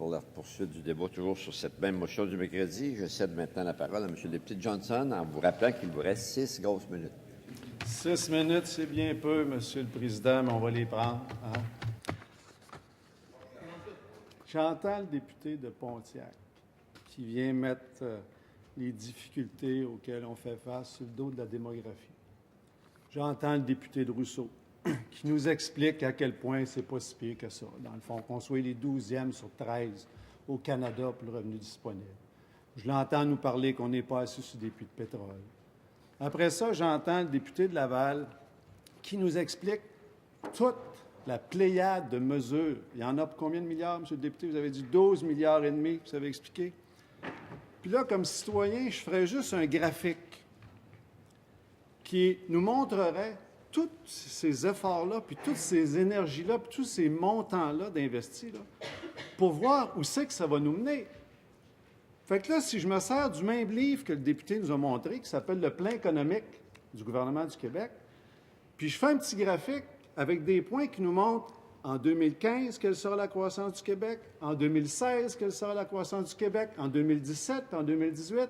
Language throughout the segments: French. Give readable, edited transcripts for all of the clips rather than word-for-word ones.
pour la poursuite du débat, toujours sur cette même motion du mercredi. Je cède maintenant la parole à M. le député Johnson en vous rappelant qu'il vous reste 6 grosses minutes. 6 minutes, c'est bien peu, Monsieur le Président, mais on va les prendre. Hein? J'entends le député de Pontiac qui vient mettre les difficultés auxquelles on fait face sur le dos de la démographie. J'entends le député de Rousseau qui nous explique à quel point c'est pas si pire que ça. Dans le fond, qu'on soit les 12e sur 13 au Canada pour le revenu disponible. Je l'entends nous parler qu'on n'est pas assis sur des puits de pétrole. Après ça, j'entends le député de Laval qui nous explique toute la pléiade de mesures. Il y en a pour combien de milliards, M. le député? Vous avez dit 12 milliards et demi, vous avez expliqué. Puis là, comme citoyen, je ferais juste un graphique qui nous montrerait tous ces efforts-là, puis toutes ces énergies-là, puis tous ces montants-là d'investis, là, pour voir où c'est que ça va nous mener. Fait que là, si je me sers du même livre que le député nous a montré, qui s'appelle « Le plan économique du gouvernement du Québec », puis je fais un petit graphique avec des points qui nous montrent en 2015 quelle sera la croissance du Québec, en 2016 quelle sera la croissance du Québec, en 2017, en 2018.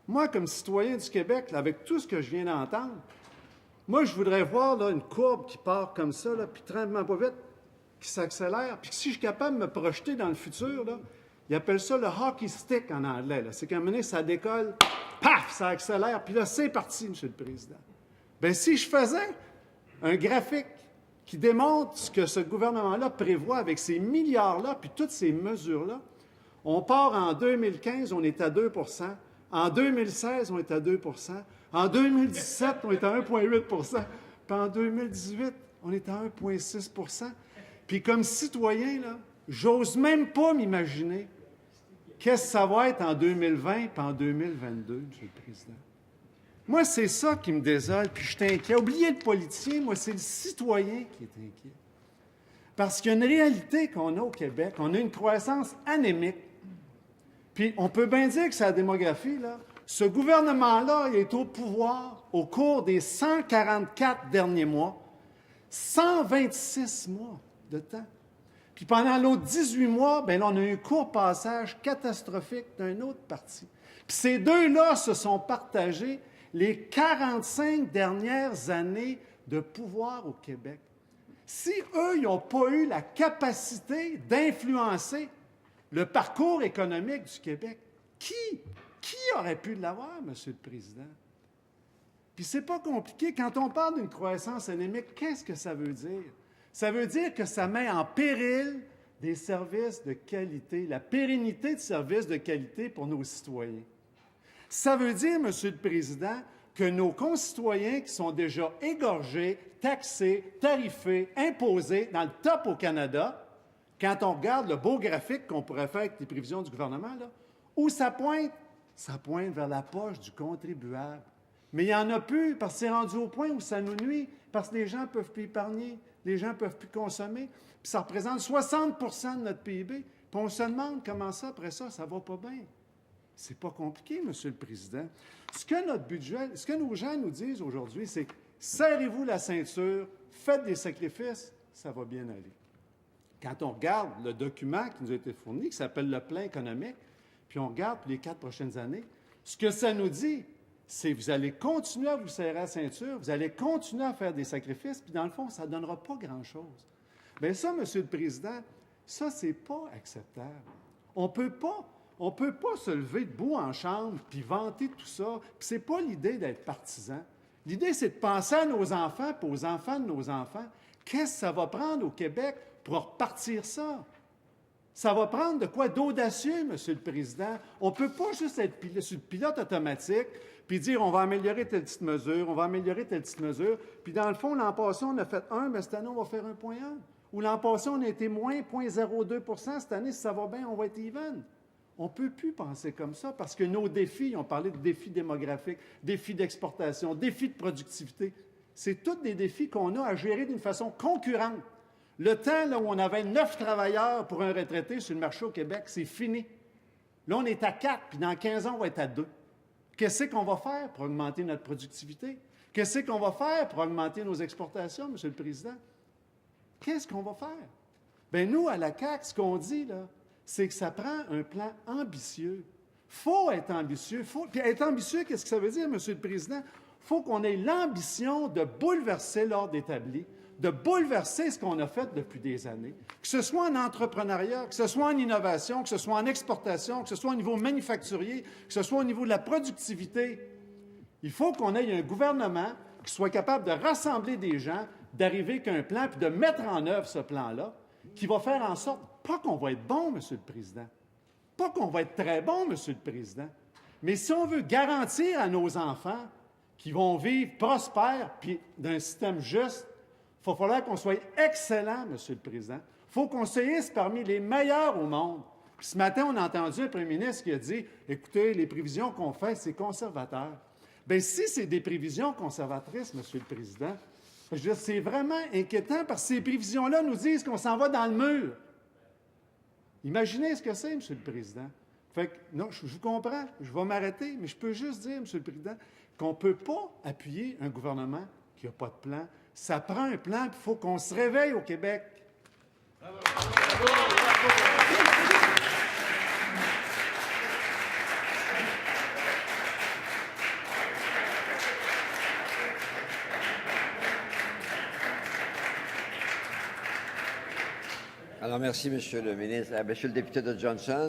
Moi, comme citoyen du Québec, là, avec tout ce que je viens d'entendre, moi, je voudrais voir là, une courbe qui part comme ça, là, puis tranquillement pas vite, qui s'accélère. Puis si je suis capable de me projeter dans le futur, là, ils appellent ça le hockey stick en anglais. C'est qu'à un moment donné, ça décolle, paf, ça accélère, puis là, c'est parti, M. le Président. Bien, si je faisais un graphique qui démontre ce que ce gouvernement-là prévoit avec ces milliards-là, puis toutes ces mesures-là, on part en 2015, on est à 2 %. En 2016, on est à 2 %. En 2017, on est à 1,8 %. Puis en 2018, on est à 1,6 %. Puis comme citoyen, là, j'ose même pas m'imaginer qu'est-ce que ça va être en 2020 puis en 2022, M. le Président. Moi, c'est ça qui me désole, puis je suis inquiet. Oubliez le politicien, moi, c'est le citoyen qui est inquiet. Parce qu'il y a une réalité qu'on a au Québec. On a une croissance anémique. Puis on peut bien dire que c'est la démographie, là. Ce gouvernement-là, il est au pouvoir au cours des 144 derniers mois, 126 mois de temps. Puis pendant l'autre 18 mois, bien là, on a eu un court passage catastrophique d'un autre parti. Puis ces deux-là se sont partagés les 45 dernières années de pouvoir au Québec. Si eux, ils n'ont pas eu la capacité d'influencer le parcours économique du Québec, qui aurait pu l'avoir, M. le Président? Puis c'est pas compliqué. Quand on parle d'une croissance anémique, qu'est-ce que ça veut dire? Ça veut dire que ça met en péril des services de qualité, la pérennité de services de qualité pour nos citoyens. Ça veut dire, M. le Président, que nos concitoyens qui sont déjà égorgés, taxés, tarifés, imposés dans le top au Canada, quand on regarde le beau graphique qu'on pourrait faire avec les prévisions du gouvernement, là, où ça pointe? Ça pointe vers la poche du contribuable. Mais il n'y en a plus parce que c'est rendu au point où ça nous nuit, parce que les gens ne peuvent plus épargner, les gens ne peuvent plus consommer, puis ça représente 60 % de notre PIB. Puis on se demande comment ça, après ça, ça ne va pas bien. C'est pas compliqué, M. le Président. Ce que nos gens nous disent aujourd'hui, c'est serrez-vous la ceinture, faites des sacrifices, ça va bien aller. Quand on regarde le document qui nous a été fourni, qui s'appelle le plan économique, puis on regarde pour les 4 prochaines années, ce que ça nous dit, c'est que vous allez continuer à vous serrer la ceinture, vous allez continuer à faire des sacrifices, puis dans le fond, ça ne donnera pas grand-chose. Bien ça, M. le Président, ça, c'est pas acceptable. On peut pas se lever debout en chambre puis vanter tout ça. Puis c'est pas l'idée d'être partisan. L'idée, c'est de penser à nos enfants puis aux enfants de nos enfants. Qu'est-ce que ça va prendre au Québec pour repartir ça? Ça va prendre de quoi d'audacieux, M. le Président. On ne peut pas juste être sur le pilote automatique puis dire on va améliorer telle petite mesure, on va améliorer telle petite mesure. Puis dans le fond, l'an passé, on a fait 1, mais cette année, on va faire 1,1. Ou l'an passé, on a été moins 0,02 %. Cette année, si ça va bien, on va être even. On ne peut plus penser comme ça parce que nos défis, on parlait de défis démographiques, défis d'exportation, défis de productivité, c'est tous des défis qu'on a à gérer d'une façon concurrente. Le temps là, où on avait 9 travailleurs pour un retraité sur le marché au Québec, c'est fini. Là, on est à 4, puis dans 15 ans, on va être à 2. Qu'est-ce qu'on va faire pour augmenter notre productivité? Qu'est-ce qu'on va faire pour augmenter nos exportations, M. le Président? Qu'est-ce qu'on va faire? Bien, nous, à la CAQ, ce qu'on dit, là, c'est que ça prend un plan ambitieux. Il faut être ambitieux. Puis être ambitieux, qu'est-ce que ça veut dire, M. le Président? Il faut qu'on ait l'ambition de bouleverser l'ordre établi, de bouleverser ce qu'on a fait depuis des années, que ce soit en entrepreneuriat, que ce soit en innovation, que ce soit en exportation, que ce soit au niveau manufacturier, que ce soit au niveau de la productivité. Il faut qu'on ait un gouvernement qui soit capable de rassembler des gens, d'arriver avec un plan, puis de mettre en œuvre ce plan-là, qui va faire en sorte, pas qu'on va être bon, M. le Président, pas qu'on va être très bon, M. le Président, mais si on veut garantir à nos enfants qu'ils vont vivre prospères, puis d'un système juste, il va falloir qu'on soit excellent, M. le Président. Il faut qu'on se hisse parmi les meilleurs au monde. Puis ce matin, on a entendu un premier ministre qui a dit, écoutez, les prévisions qu'on fait, c'est conservateur. Bien, si c'est des prévisions conservatrices, M. le Président, je veux dire, c'est vraiment inquiétant parce que ces prévisions-là nous disent qu'on s'en va dans le mur. Imaginez ce que c'est, M. le Président. Fait que, non, je vous comprends, je vais m'arrêter, mais je peux juste dire, M. le Président, qu'on ne peut pas appuyer un gouvernement qui n'a pas de plan. Ça prend un plan, puis il faut qu'on se réveille au Québec. Bravo. Alors, merci, M. le ministre. Monsieur le député de Johnson.